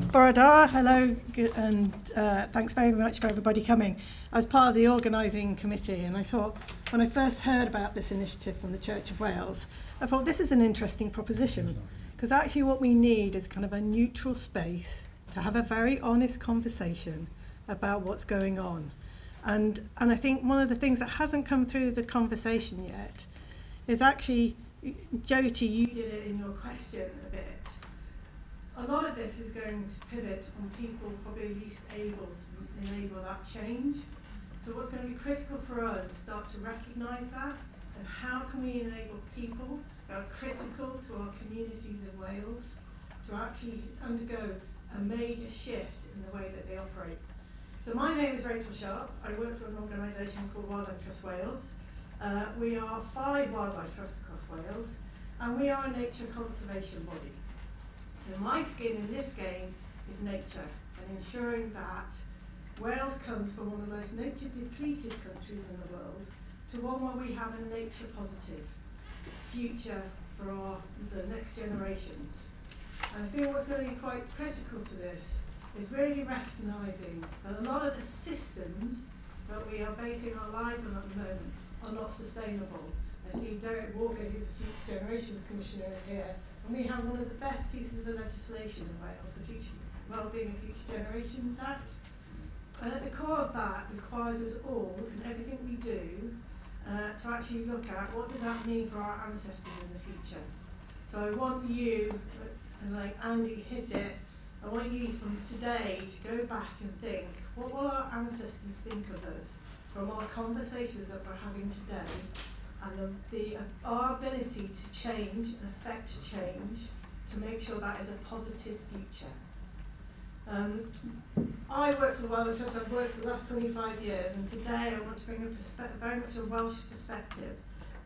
Boradar, hello, and thanks very much for everybody coming. I was part of the organising committee, and I thought, when I first heard about this initiative from the Church of Wales, I thought this is an interesting proposition, because actually what we need is kind of a neutral space to have a very honest conversation about what's going on. And I think one of the things that hasn't come through the conversation yet is actually, Jyoti, you did it in your question a bit. A lot of this is going to pivot on people probably least able to enable that change. So what's going to be critical for us is start to recognise that, and how can we enable people that are critical to our communities in Wales to actually undergo a major shift in the way that they operate. So my name is Rachel Sharp. I work for an organisation called Wildlife Trust Wales. We are 5 wildlife trusts across Wales, and we are a nature conservation body. So my skin in this game is nature, and ensuring that Wales comes from one of the most nature depleted countries in the world to one where we have a nature positive future for the next generations. And I think what's going to be quite critical to this is really recognising that a lot of the systems that we are basing our lives on at the moment are not sustainable. I see Derek Walker, who's a Future Generations Commissioner, is here, and we have one of the best pieces of legislation in Wales, the Future Wellbeing and Future Generations Act. And at the core of that requires us all, in everything we do, to actually look at what does that mean for our ancestors in the future. So I want you, and like Andy hit it, I want you from today to go back and think, what will our ancestors think of us from our conversations that we're having today, and our ability to change and affect change to make sure that is a positive future. I work for the Wildlife Trust. I've worked for the last 25 years, and today I want to bring a very much a Welsh perspective.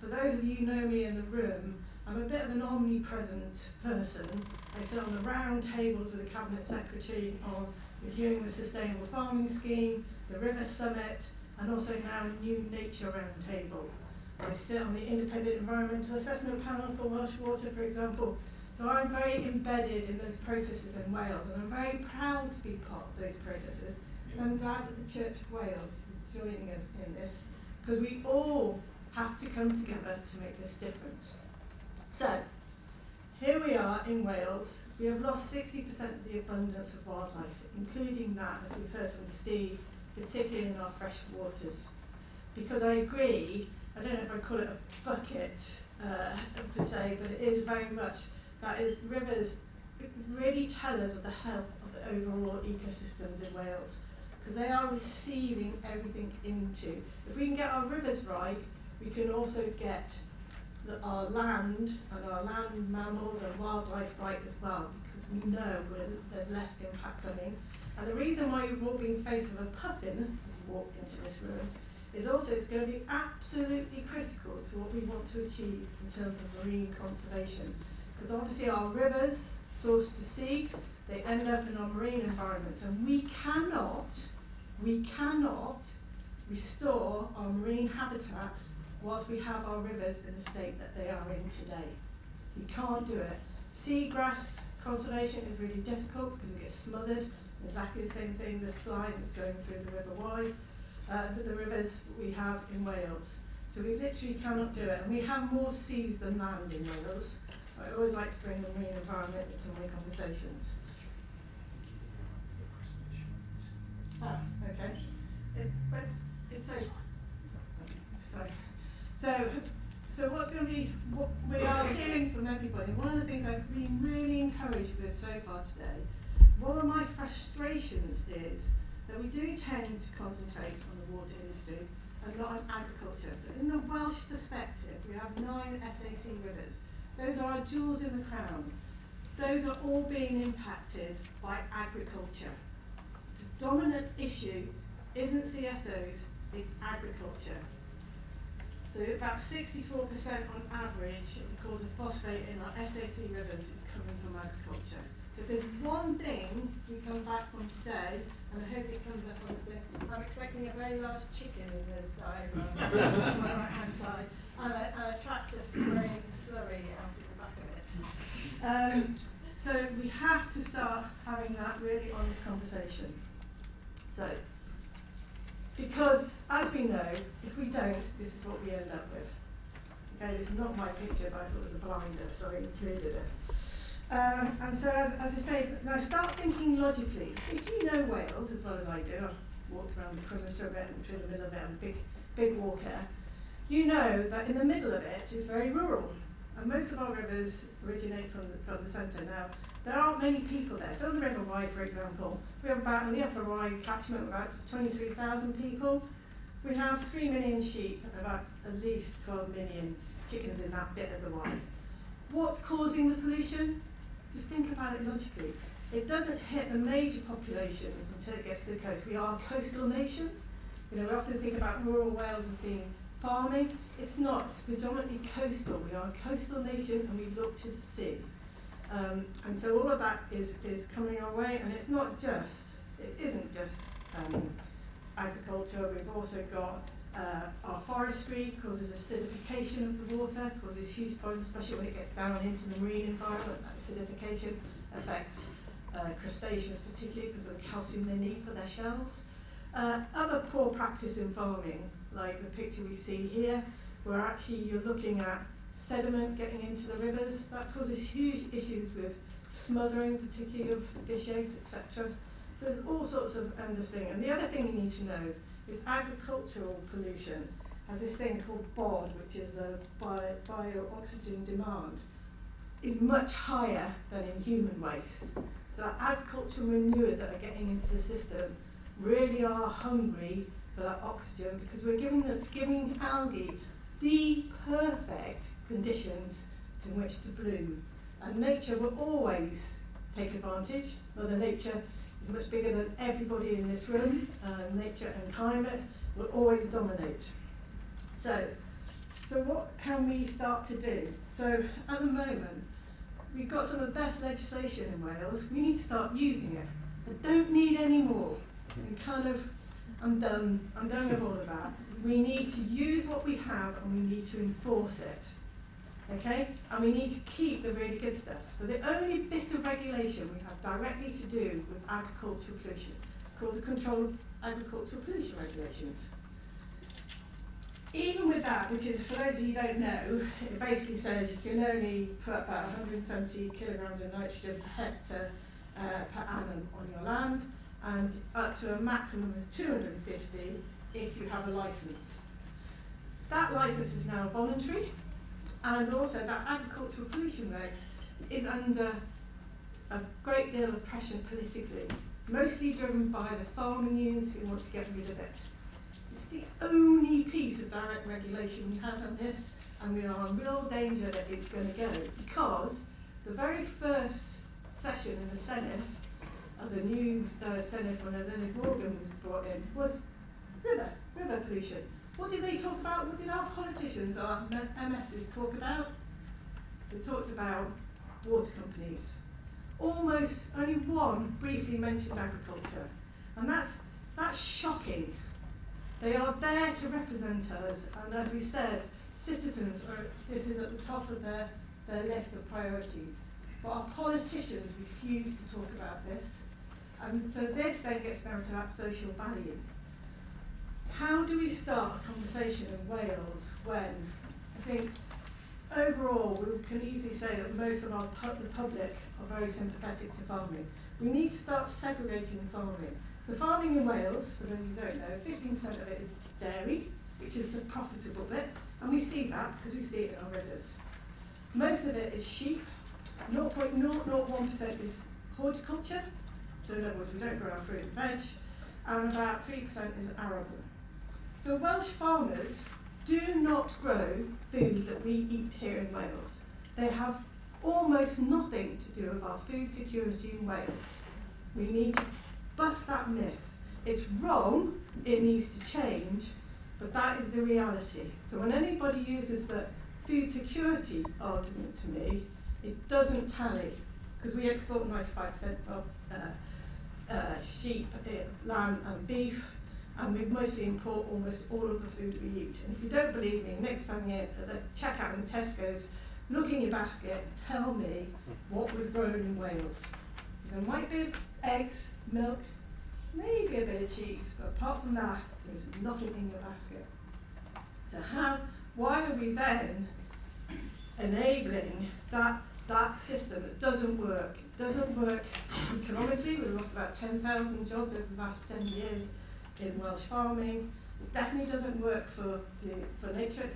For those of you who know me in the room, I'm a bit of an omnipresent person. I sit on the round tables with the Cabinet Secretary on reviewing the Sustainable Farming Scheme, the River Summit, and also now a new Nature Round Table. I sit on the Independent Environmental Assessment Panel for Welsh Water, for example. So I'm very embedded in those processes in Wales, and I'm very proud to be part of those processes. And I'm glad that the Church of Wales is joining us in this, because we all have to come together to make this difference. So, here we are in Wales. We have lost 60% of the abundance of wildlife, including that, as we've heard from Steve, particularly in our fresh waters. Because I agree, I don't know if I call it a bucket per se, but it is very much, that is, rivers really tell us of the health of the overall ecosystems in Wales, because they are receiving everything into. If we can get our rivers right, we can also get our land and our land mammals and wildlife right as well, because we know there's less impact coming. And the reason why you've all been faced with a puffin as you walked into this room is also it's going to be absolutely critical to what we want to achieve in terms of marine conservation. Because obviously our rivers, source to sea, they end up in our marine environments, and we cannot restore our marine habitats whilst we have our rivers in the state that they are in today. We can't do it. Seagrass conservation is really difficult because it gets smothered. Exactly the same thing, the slime that's going through the River Wye, the rivers we have in Wales. So we literally cannot do it. And we have more seas than land in Wales. I always like to bring the marine environment into my conversations. Okay. It's so. Sorry. So what's going to be, what we are hearing from everybody, one of the things I've been really encouraged with so far today, one of my frustrations is that we do tend to concentrate on the water industry and not on agriculture. So in the Welsh perspective, we have 9 SAC rivers. Those are our jewels in the crown. Those are all being impacted by agriculture. The dominant issue isn't CSOs, it's agriculture. So about 64% on average of the cause of phosphate in our SAC rivers is coming from agriculture. So if there's one thing we come back from today, and I hope it comes up on the thing, I'm expecting a very large chicken in the diagram on my right hand side, and a tractor spraying slurry out of the back of it. So we have to start having that really this conversation. So, because as we know, if we don't, this is what we end up with. Okay, this is not my picture, but I thought it was a blinder, so I included it. And so, as I say, now start thinking logically. If you know Wales as well as I do, I've walked around the perimeter of it and through the middle of it, I'm a big walker, you know that in the middle of it is very rural. And most of our rivers originate from the centre. Now, there aren't many people there. So on the River Wye, for example, we have about, in the Upper Wye catchment, about 23,000 people. We have 3 million sheep and about at least 12 million chickens in that bit of the Wye. What's causing the pollution? Just think about it logically. It doesn't hit the major populations until it gets to the coast. We are a coastal nation. You know, we often think about rural Wales as being farming. It's not. It's predominantly coastal. We are a coastal nation and we look to the sea. And so all of that is coming our way, and it isn't just agriculture. We've also got our forestry causes acidification of the water, causes huge problems, especially when it gets down into the marine environment. That acidification affects crustaceans particularly because of the calcium they need for their shells. Other poor practice in farming, like the picture we see here, where actually you're looking at sediment getting into the rivers, that causes huge issues with smothering, particularly of fish eggs, etc. So there's all sorts of endless things. And the other thing you need to know is agricultural pollution has this thing called BOD, which is the bio-oxygen demand, is much higher than in human waste. So that agricultural manures that are getting into the system really are hungry for that oxygen, because we're giving algae the perfect conditions to which to bloom. And nature will always take advantage. Mother Nature is much bigger than everybody in this room. Nature and climate will always dominate. So what can we start to do? So at the moment, we've got some of the best legislation in Wales. We need to start using it. I don't need any more. I'm done with all of that. We need to use what we have and we need to enforce it. Okay? And we need to keep the really good stuff. So the only bit of regulation we have directly to do with agricultural pollution, called the Control of Agricultural Pollution Regulations. Even with that, which is, for those of you who don't know, it basically says you can only put about 170 kilograms of nitrogen per hectare per annum on your land, and up to a maximum of 250 if you have a license. That license is now voluntary, and also that agricultural pollution regs is under a great deal of pressure politically, mostly driven by the farming unions who want to get rid of it. It's the only piece of direct regulation we have on this, and we are in real danger that it's going to go, because the very first session in the Senate of the new Senate when Leonard Morgan was brought in was river pollution. What did they talk about? What did our politicians, our MSs talk about? They talked about water companies. Almost only one briefly mentioned agriculture. And that's shocking. They are there to represent us, and as we said, citizens this is at the top of their list of priorities. But our politicians refuse to talk about this. And so this then gets down to that social value. How do we start a conversation in Wales when, I think, overall, we can easily say that most of the public are very sympathetic to farming. We need to start segregating farming. So farming in Wales, for those who don't know, 15% of it is dairy, which is the profitable bit, and we see that because we see it in our rivers. Most of it is sheep, 0.001% is horticulture, so in other words, we don't grow our fruit and veg, and about 3% is arable. So Welsh farmers do not grow food that we eat here in Wales. They have almost nothing to do with our food security in Wales. We need to bust that myth. It's wrong, it needs to change, but that is the reality. So when anybody uses the food security argument to me, it doesn't tally, because we export 95% of sheep, lamb and beef, and we mostly import almost all of the food we eat. And if you don't believe me, next time you're at the checkout in Tesco's, look in your basket and tell me what was grown in Wales. There might be eggs, milk, maybe a bit of cheese, but apart from that, there's nothing in your basket. So why are we then enabling that system that doesn't work? It doesn't work economically. We've lost about 10,000 jobs over the last 10 years in Welsh farming. It definitely doesn't work for nature.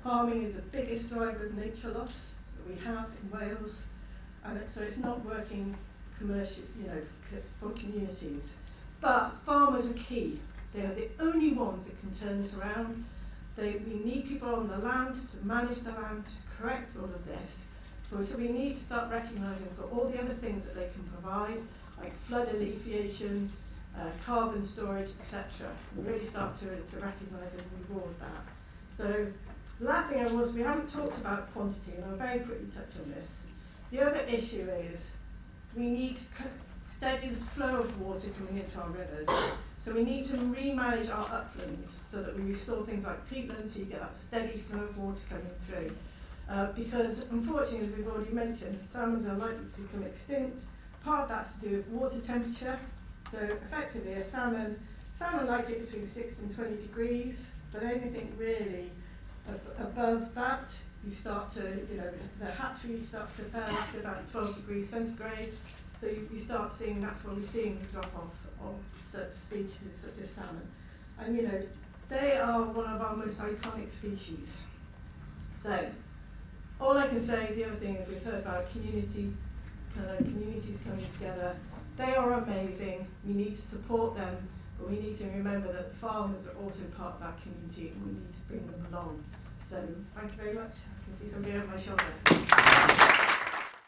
Farming is the biggest driver of nature loss that we have in Wales, and so it's not working commercial, for communities. But farmers are key. They are the only ones that can turn this around. We need people on the land to manage the land, to correct all of this. So we need to start recognising for all the other things that they can provide, like flood alleviation, carbon storage, etc. And really start to recognise and reward that. So the last thing we haven't talked about quantity, and I'll very quickly touch on this. The other issue is we need to steady the flow of water coming into our rivers. So we need to remanage our uplands so that we restore things like peatlands, so you get that steady flow of water coming through. Because unfortunately, as we've already mentioned, salmons are likely to become extinct. Part of that's to do with water temperature. So effectively, a salmon like it between 6 and 20 degrees, but anything really above that, you start to, the hatchery starts to fail after about 12 degrees centigrade. So you start seeing, that's where we're seeing the drop-off of such species such as salmon. And they are one of our most iconic species. So all I can say, the other thing is we've heard about communities coming together. They are amazing. We need to support them, but we need to remember that farmers are also part of that community, and we need to bring them along. So thank you very much. I can see somebody over my shoulder.